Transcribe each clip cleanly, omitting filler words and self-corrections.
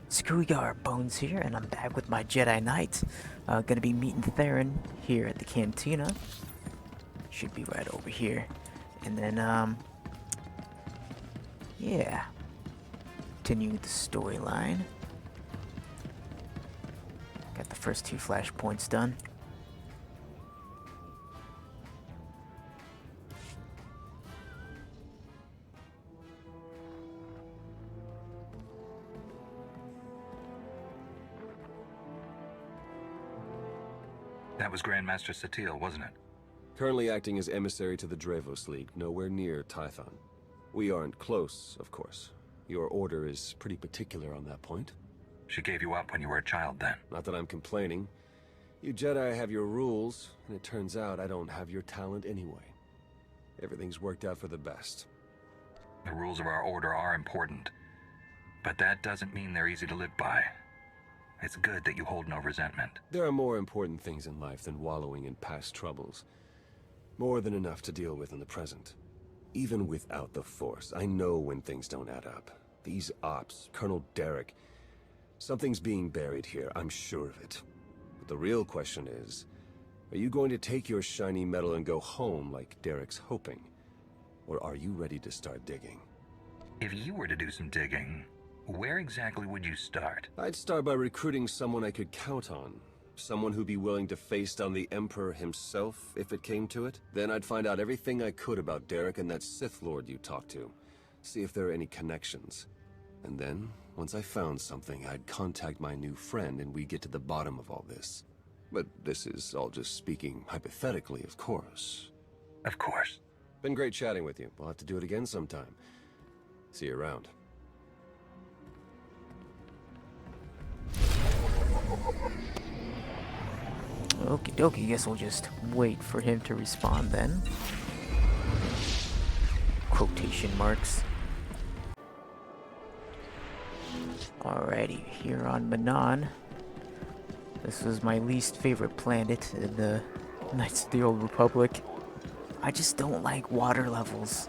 Screwgar Bones here, and I'm back with my Jedi Knight. Gonna be meeting Theron here at the cantina. Should be right over here. And then, yeah. Continue the storyline. Got the first 2 flashpoints done. That was Grandmaster SWTOR, wasn't it? Currently acting as emissary to the Dravos League, nowhere near Tython. We aren't close, of course. Your order is pretty particular on that point. She gave you up when you were a child, then? Not that I'm complaining. You Jedi have your rules, and it turns out I don't have your talent anyway. Everything's worked out for the best. The rules of our order are important, but that doesn't mean they're easy to live by. It's good that you hold no resentment. There are more important things in life than wallowing in past troubles. More than enough to deal with in the present. Even without the Force, I know when things don't add up. These ops, Colonel Derek... Something's being buried here, I'm sure of it. But the real question is, are you going to take your shiny medal and go home like Derek's hoping? Or are you ready to start digging? If you were to do some digging, where exactly would you start? I'd start by recruiting someone I could count on. Someone who'd be willing to face down the Emperor himself, if it came to it. Then I'd find out everything I could about Derek and that Sith Lord you talked to. See if there are any connections. And then, once I found something, I'd contact my new friend and we'd get to the bottom of all this. But this is all just speaking hypothetically, of course. Of course. Been great chatting with you. We'll have to do it again sometime. See you around. Okie dokie, guess we'll just wait for him to respond then. Quotation marks. Alrighty, here on Manaan. This was my least favorite planet in the Knights of the Old Republic. I just don't like water levels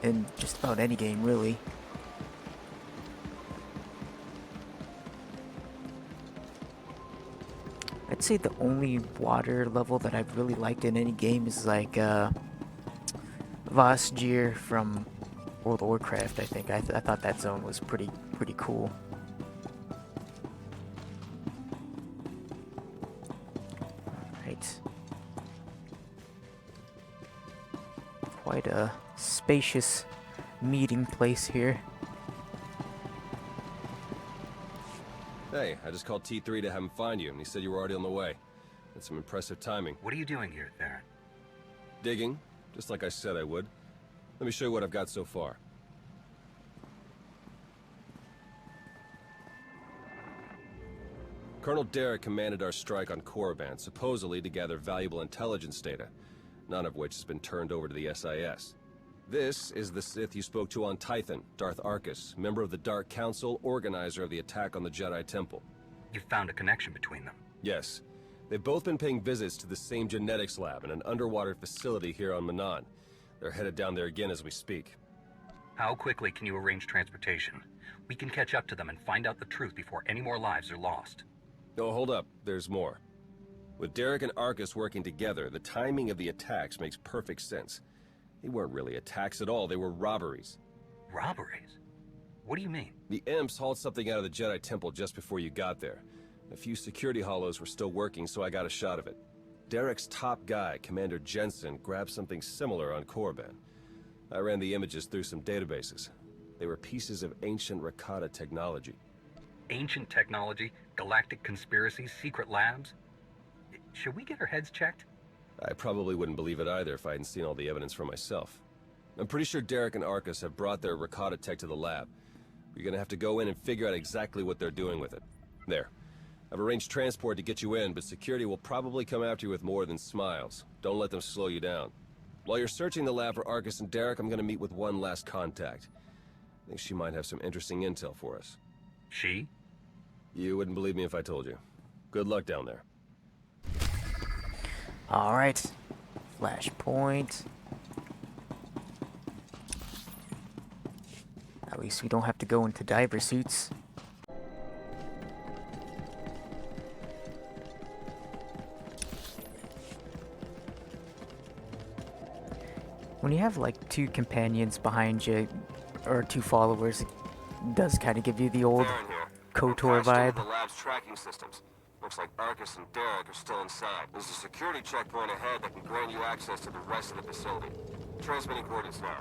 in just about any game, really. I'd say the only water level that I've really liked in any game is like Vosgir from World of Warcraft, I think. I thought that zone was pretty cool. Right. Quite a spacious meeting place here. Hey, I just called T3 to have him find you, and he said you were already on the way. That's some impressive timing. What are you doing here, Theron? Digging, just like I said I would. Let me show you what I've got so far. Colonel Derek commanded our strike on Korriban, supposedly to gather valuable intelligence data, none of which has been turned over to the SIS. This is the Sith you spoke to on Tython, Darth Arkus, member of the Dark Council, organizer of the attack on the Jedi Temple. You found a connection between them. Yes. They've both been paying visits to the same genetics lab in an underwater facility here on Manaan. They're headed down there again as we speak. How quickly can you arrange transportation? We can catch up to them and find out the truth before any more lives are lost. Oh, hold up. There's more. With Derek and Arkus working together, the timing of the attacks makes perfect sense. They weren't really attacks at all, they were robberies. Robberies? What do you mean? The Imps hauled something out of the Jedi Temple just before you got there. A few security hollows were still working, so I got a shot of it. Derek's top guy, Commander Jensen, grabbed something similar on Korriban. I ran the images through some databases. They were pieces of ancient Rakata technology. Ancient technology, galactic conspiracies, secret labs? Should we get our heads checked? I probably wouldn't believe it either if I hadn't seen all the evidence for myself. I'm pretty sure Derek and Arkus have brought their Rakata tech to the lab. You're gonna have to go in and figure out exactly what they're doing with it. There. I've arranged transport to get you in, but security will probably come after you with more than smiles. Don't let them slow you down. While you're searching the lab for Arkus and Derek, I'm gonna meet with one last contact. I think she might have some interesting intel for us. She? You wouldn't believe me if I told you. Good luck down there. Alright. Flashpoint. At least we don't have to go into diver suits. When you have like two companions behind you, or two followers, it does kind of give you the old Baron here. KOTOR Patched into vibe. the lab's tracking systems. Looks like Arcus and Derek are still inside. There's a security checkpoint ahead that can grant you access to the rest of the facility. Transmitting coordinates now.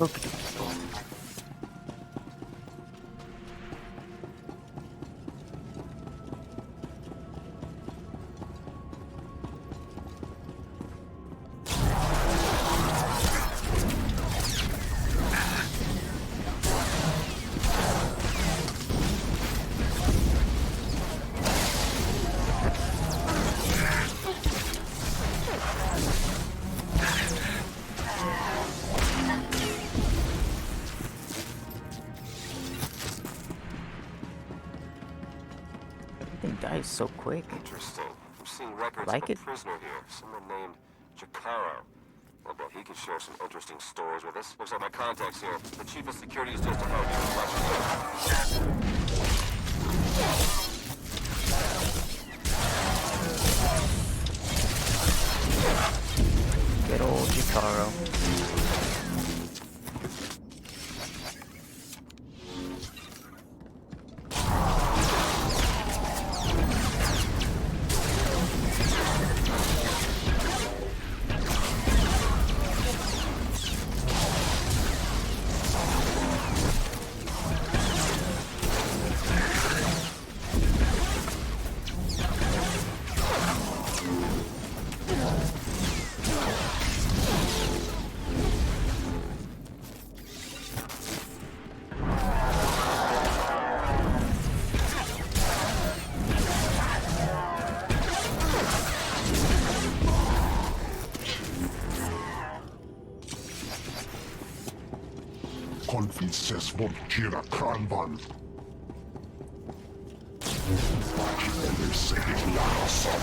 Okay. Everything dies so quick. Interesting. I'm seeing records Like of a it? prisoner here. Someone named Jacaro. I bet he could share some interesting stories with us. Looks like my contact's here. The chief of security is just about to Good old Jacaro. Konfliktses mot Kira Kranvan. Eller säkert Larson.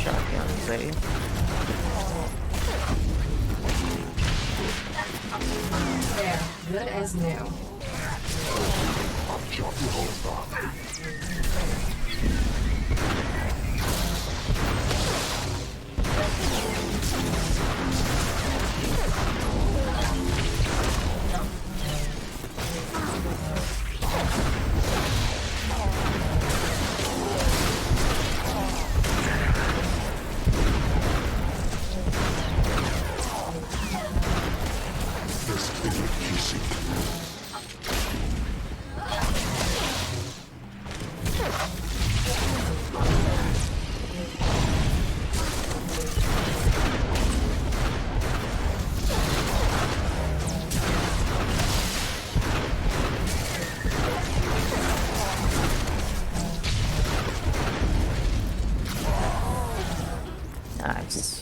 Shotguns, eh? There, good as new. Nice.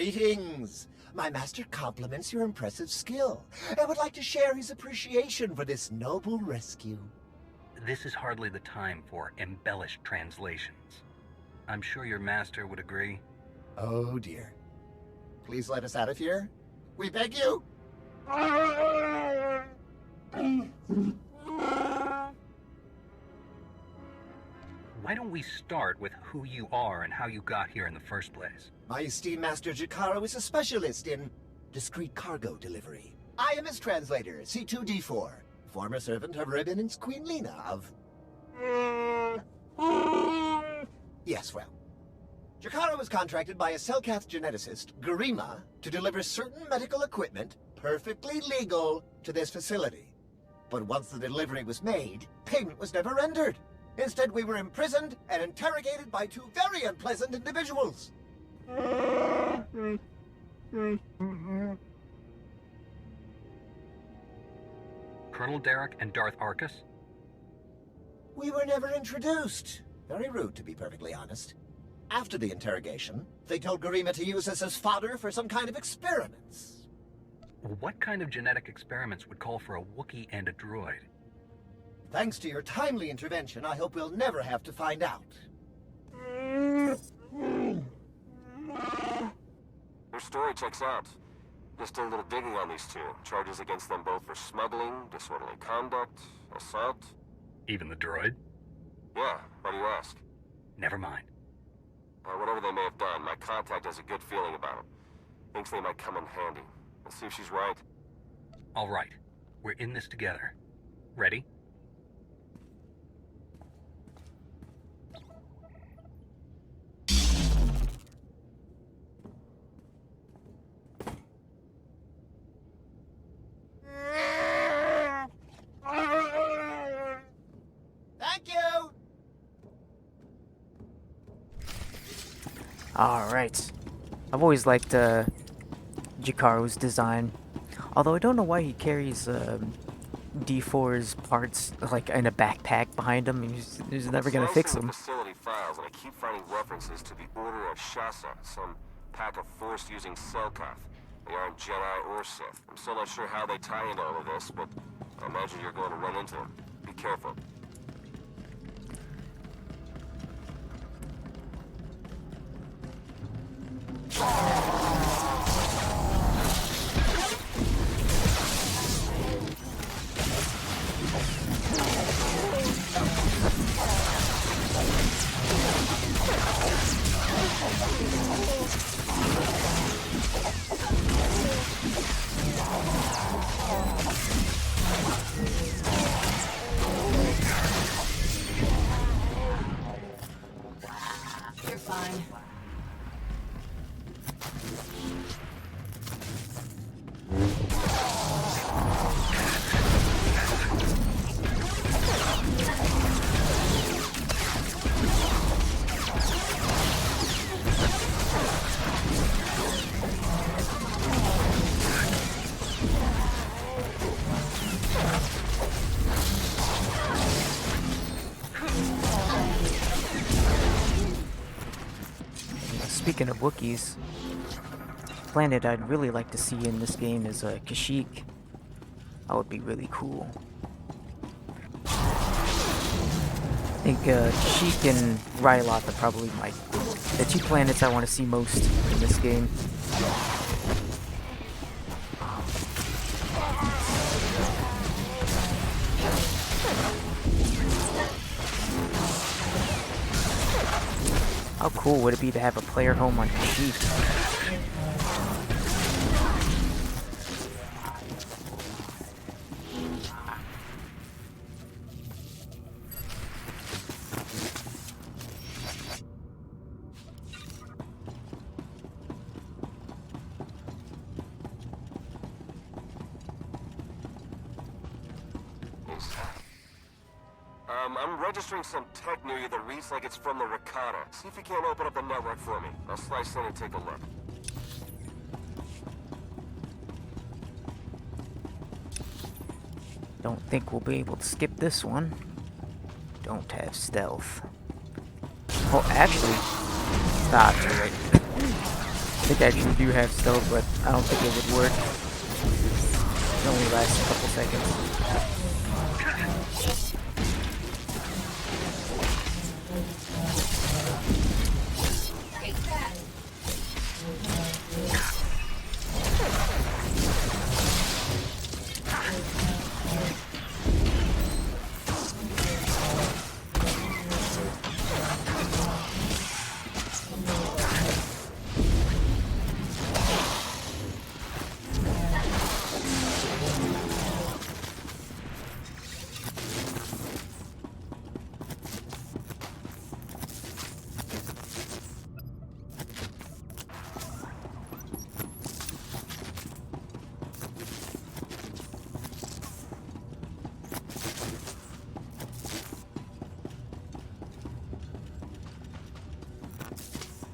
Greetings. My master compliments your impressive skill and would like to share his appreciation for this noble rescue. This is hardly the time for embellished translations. I'm sure your master would agree. Oh dear. Please let us out of here. We beg you. Why don't we start with who you are and how you got here in the first place? My esteemed master Jakaro is a specialist in discreet cargo delivery. I am his translator, C2D4, former servant of Revan and Queen Lena of... Yes, well. Jakaro was contracted by a Selkath geneticist, Garima, to deliver certain medical equipment, perfectly legal, to this facility. But once the delivery was made, payment was never rendered. Instead, we were imprisoned and interrogated by two very unpleasant individuals. Colonel Derek and Darth Arcus? We were never introduced. Very rude, to be perfectly honest. After the interrogation, they told Garima to use us as fodder for some kind of experiments. What kind of genetic experiments would call for a Wookiee and a droid? Thanks to your timely intervention, I hope we'll never have to find out. Your story checks out. Just did a little digging on these two. Charges against them both for smuggling, disorderly conduct, assault. Even the droid? Yeah, why do you ask? Never mind. Whatever they may have done, my contact has a good feeling about them. Thinks they might come in handy. Let's see if she's right. All right. We're in this together. Ready? Thank you! Alright. I've always liked Jakaro's design. Although I don't know why he carries D4's parts like in a backpack behind him. He's never gonna fix them. Facility files, and I keep finding references to the Order of Shasa, some pack of Force-using Selkath. They aren't Jedi or Sith. I'm still not sure how they tie into all of this, but I imagine you're going to run into them. Be careful. You're fine. Speaking of Wookiees, planet I'd really like to see in this game is Kashyyyk. That would be really cool. I think Kashyyyk and Ryloth are probably the two planets I want to see most in this game. How cool would it be to have a player home on Kashyyyk? I'm registering some tech near you that reads like it's from the Rakata. See if you can't open up the network for me. I'll slice in and take a look. Don't think we'll be able to skip this one. Don't have stealth. Oh, actually, stop. Right. think I actually do have stealth, but I don't think it would work. It only lasts a couple seconds.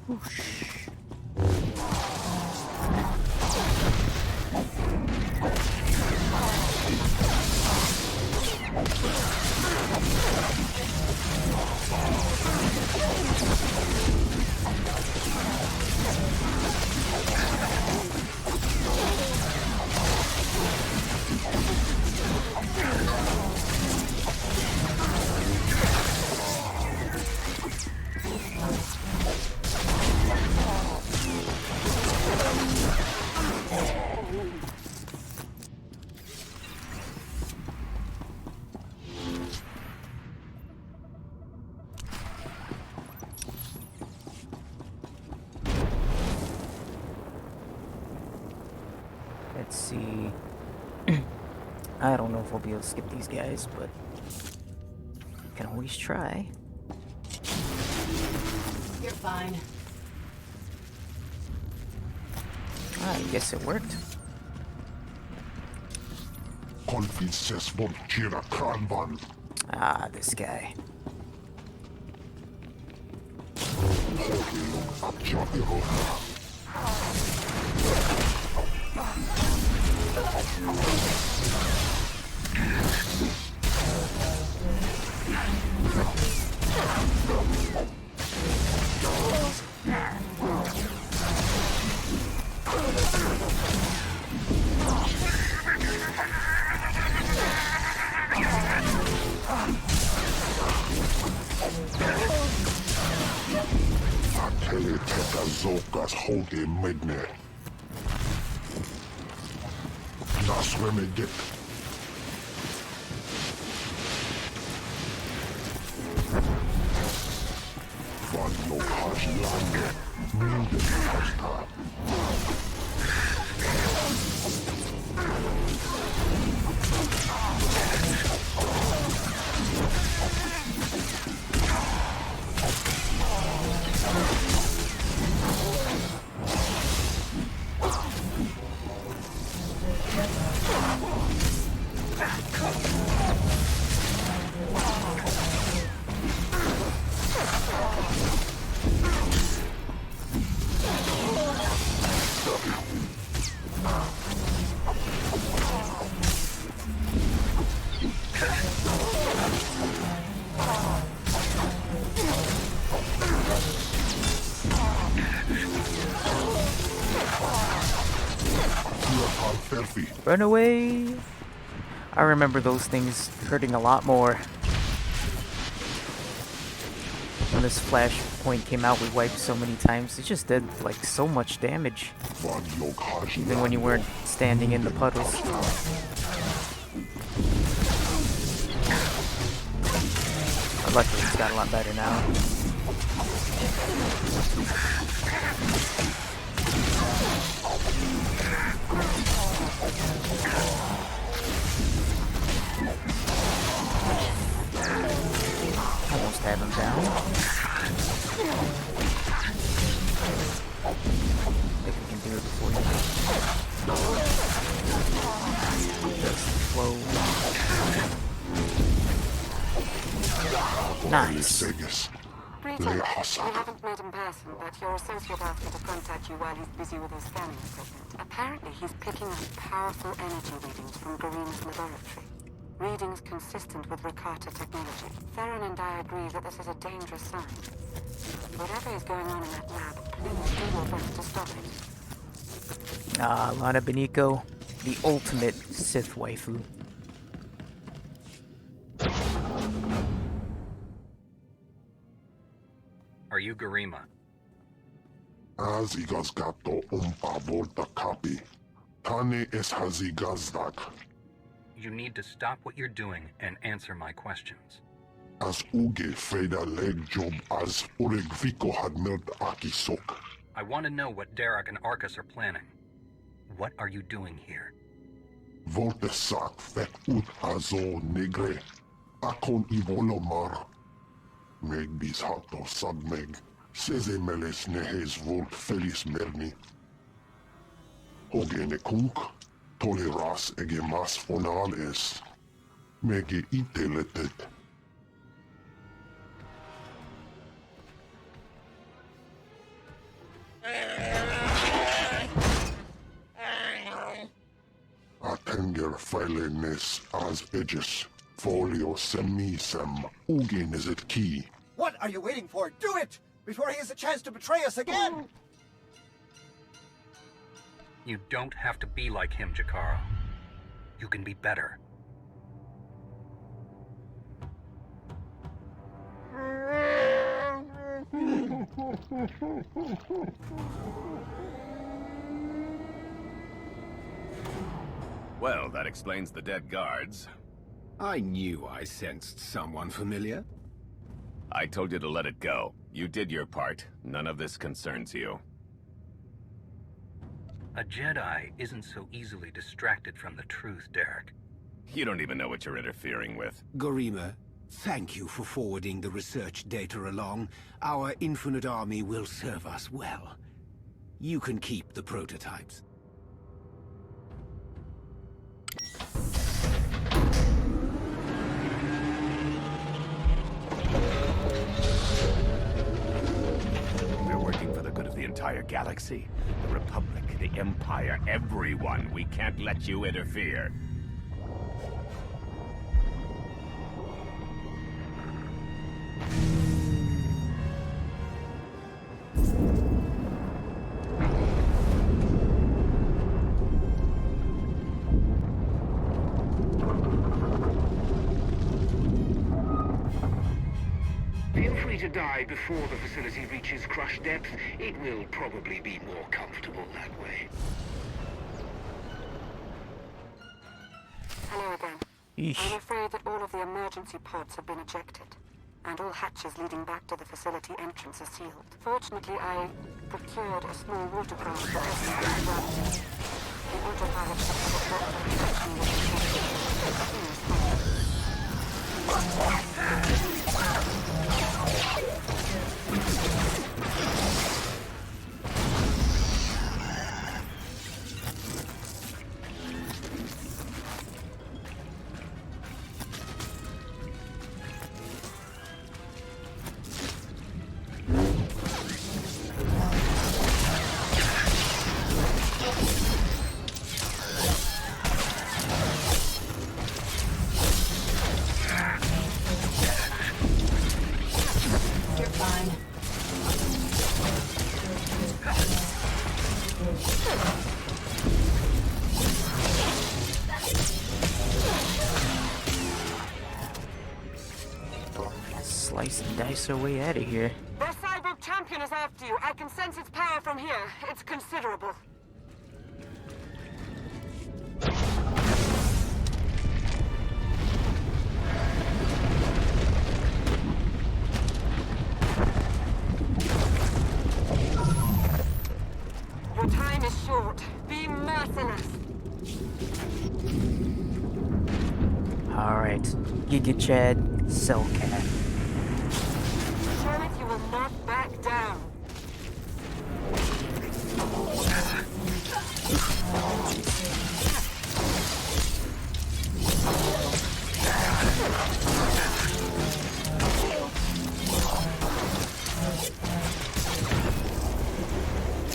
Whoosh. Let's see. I don't know if we'll be able to skip these guys, but can always try. You're fine. I guess it worked. Convinces von Jedi Kanban. Ah, this guy. Teleteka Zokas Hoge Midne. Naswemedip. Van Lokas Lande. Minden Hasta. Run away! I remember those things hurting a lot more. When this flash point came out, we wiped so many times. It just did like so much damage. Even when you weren't standing in the puddles. But luckily it's got a lot better now. Almost have him down. I think we can do it before you. Just flow. Nice. Greetings. We haven't met in person, but your associate asked me to contact you while he's busy with his scanning equipment. Apparently, he's picking up powerful energy readings from Garina's laboratory. Readings consistent with Rakata technology. Theron and I agree that this is a dangerous sign. Whatever is going on in that lab, please do your best to stop it. Lana Beniko, the ultimate Sith waifu. Are you Garima? Azigazgato umpa volta kapi. Tane es hazigazdak. You need to stop what you're doing and answer my questions. As uge feda leg job as uregviko had melt akisok. I want to know what Derek and Arcus are planning. What are you doing here? Voltesak fek ut azo negre. Akon ivolomar. Meg bis hato sagmeg. Seze meles nehes volt felis merni. Ogene kunk. Toleras ege mas fonal es. Mege iteletet. Atenger filenes as edges. Folio semisem. Ugen is it key. What are you waiting for? Do it! Before he has a chance to betray us again! You don't have to be like him, Jakaro. You can be better. Well, that explains the dead guards. I knew I sensed someone familiar. I told you to let it go. You did your part. None of this concerns you. A Jedi isn't so easily distracted from the truth, Derek. You don't even know what you're interfering with. Garima, thank you for forwarding the research data along. Our infinite army will serve us well. You can keep the prototypes. We're working for the good of the entire galaxy. The Republic, the Empire, everyone. We can't let you interfere. Feel free to die before the facility reaches crush depth. It will probably be more comfortable that way. Hello again. Eesh. I'm afraid that all of the emergency pods have been ejected, and all hatches leading back to the facility entrance are sealed. Fortunately, I procured a small watercraft for us. The autopilot You're fine. Slice and dice our way out of here. The cyborg champion is after you. I can sense its power from here. It's considerable. Your time is short. Be merciless. Alright. Giga Chad, Cellcat. Show it you will not back down.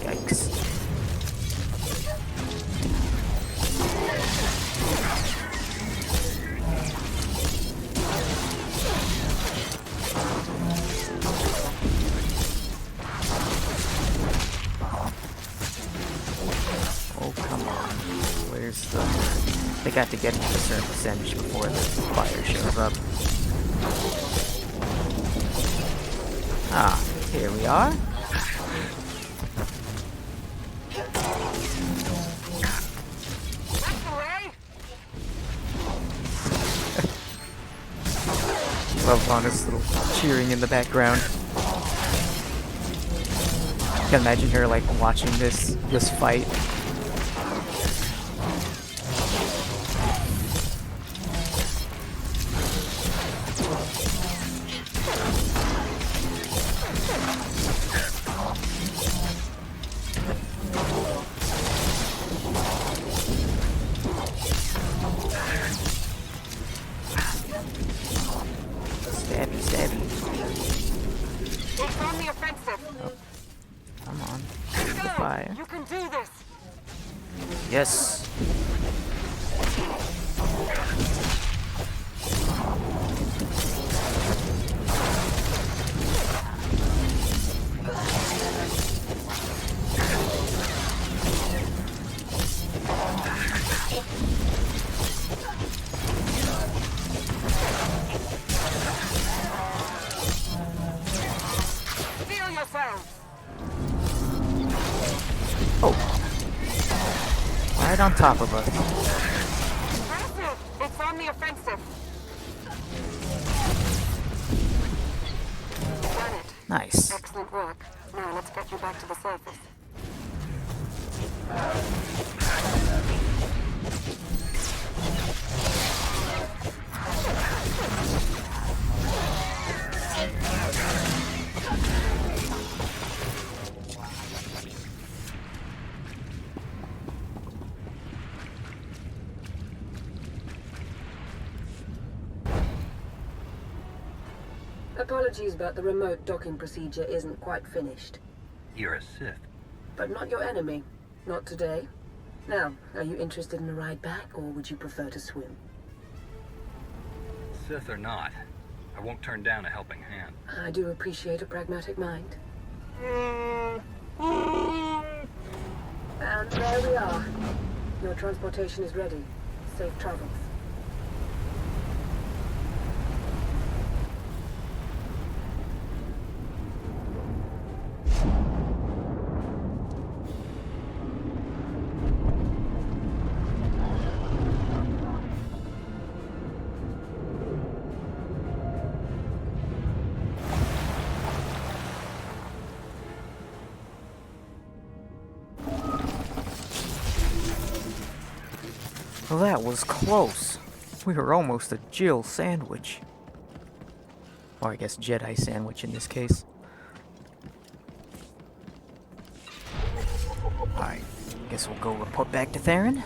Yikes. got to get to a certain percentage before the fire shows up. Ah, here we are. Love Lana's little cheering in the background. I can imagine her like watching this fight. Stabby, stabby. It's on the offensive. Oh, come on. Go. The fire. You can do this. Yes. Feel yourselves. Oh. Right on top of us. Impressive. It's on the offensive. Done it. Nice. Excellent work. Now let's get you back to the surface. Apologies, but the remote docking procedure isn't quite finished. You're a Sith. But not your enemy. Not today. Now, are you interested in a ride back, or would you prefer to swim? Sith or not, I won't turn down a helping hand. I do appreciate a pragmatic mind. And there we are. Your transportation is ready. Safe travels. Well, that was close. We were almost a Jill sandwich. Or I guess Jedi sandwich in this case. Alright, guess we'll go report back to Theron.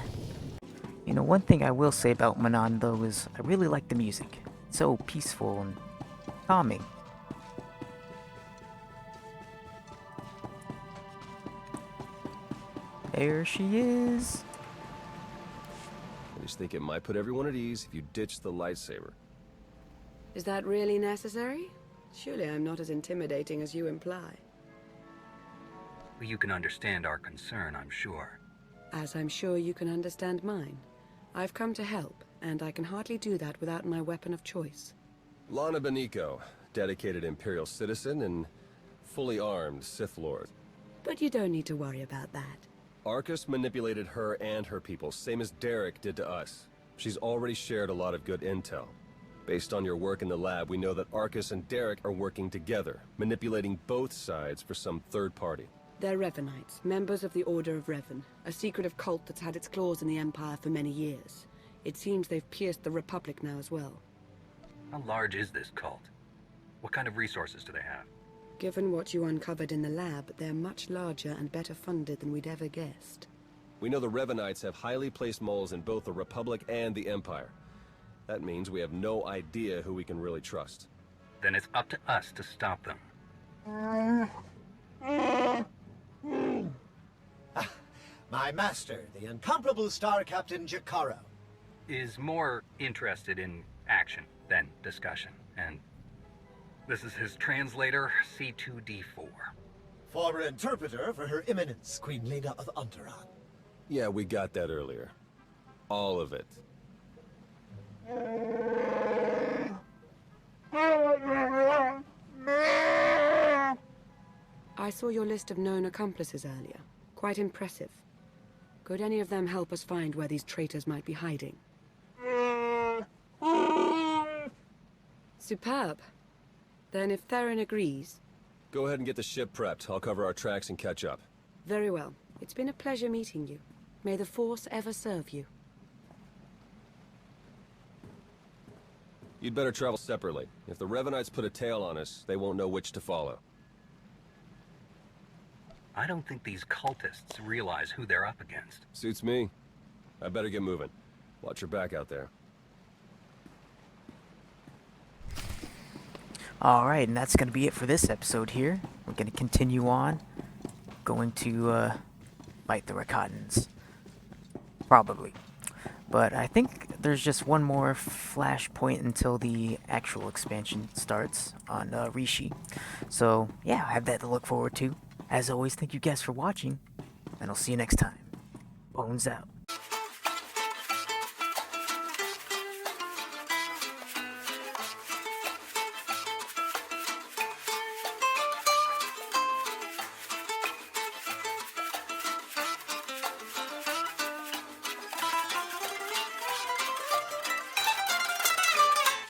You know, one thing I will say about Manaan though is I really like the music. It's so peaceful and calming. There she is. I just think it might put everyone at ease if you ditch the lightsaber. Is that really necessary? Surely I'm not as intimidating as you imply. Well, you can understand our concern, I'm sure. As I'm sure you can understand mine. I've come to help, and I can hardly do that without my weapon of choice. Lana Beniko, dedicated Imperial citizen and fully armed Sith Lord. But you don't need to worry about that. Arcus manipulated her and her people, same as Derek did to us. She's already shared a lot of good intel. Based on your work in the lab, we know that Arcus and Derek are working together, manipulating both sides for some third party. They're Revanites, members of the Order of Revan, a secretive cult that's had its claws in the Empire for many years. It seems they've pierced the Republic now as well. How large is this cult? What kind of resources do they have? Given what you uncovered in the lab, they're much larger and better funded than we'd ever guessed. We know the Revanites have highly placed moles in both the Republic and the Empire. That means we have no idea who we can really trust. Then it's up to us to stop them. My master, the incomparable Star Captain Jakaro. Is more interested in action than discussion, and this is his translator, C2D4. Former interpreter for Her Eminence, Queen Leda of Onderon. Yeah, we got that earlier. All of it. I saw your list of known accomplices earlier. Quite impressive. Could any of them help us find where these traitors might be hiding? Superb. Then if Theron agrees... Go ahead and get the ship prepped. I'll cover our tracks and catch up. Very well. It's been a pleasure meeting you. May the Force ever serve you. You'd better travel separately. If the Revanites put a tail on us, they won't know which to follow. I don't think these cultists realize who they're up against. Suits me. I better get moving. Watch your back out there. Alright, and that's going to be it for this episode here. We're going to continue on. Going to fight the Rakatans. Probably. But I think there's just one more flashpoint until the actual expansion starts on Rishi. So, yeah, I have that to look forward to. As always, thank you guys for watching, and I'll see you next time. Bones out.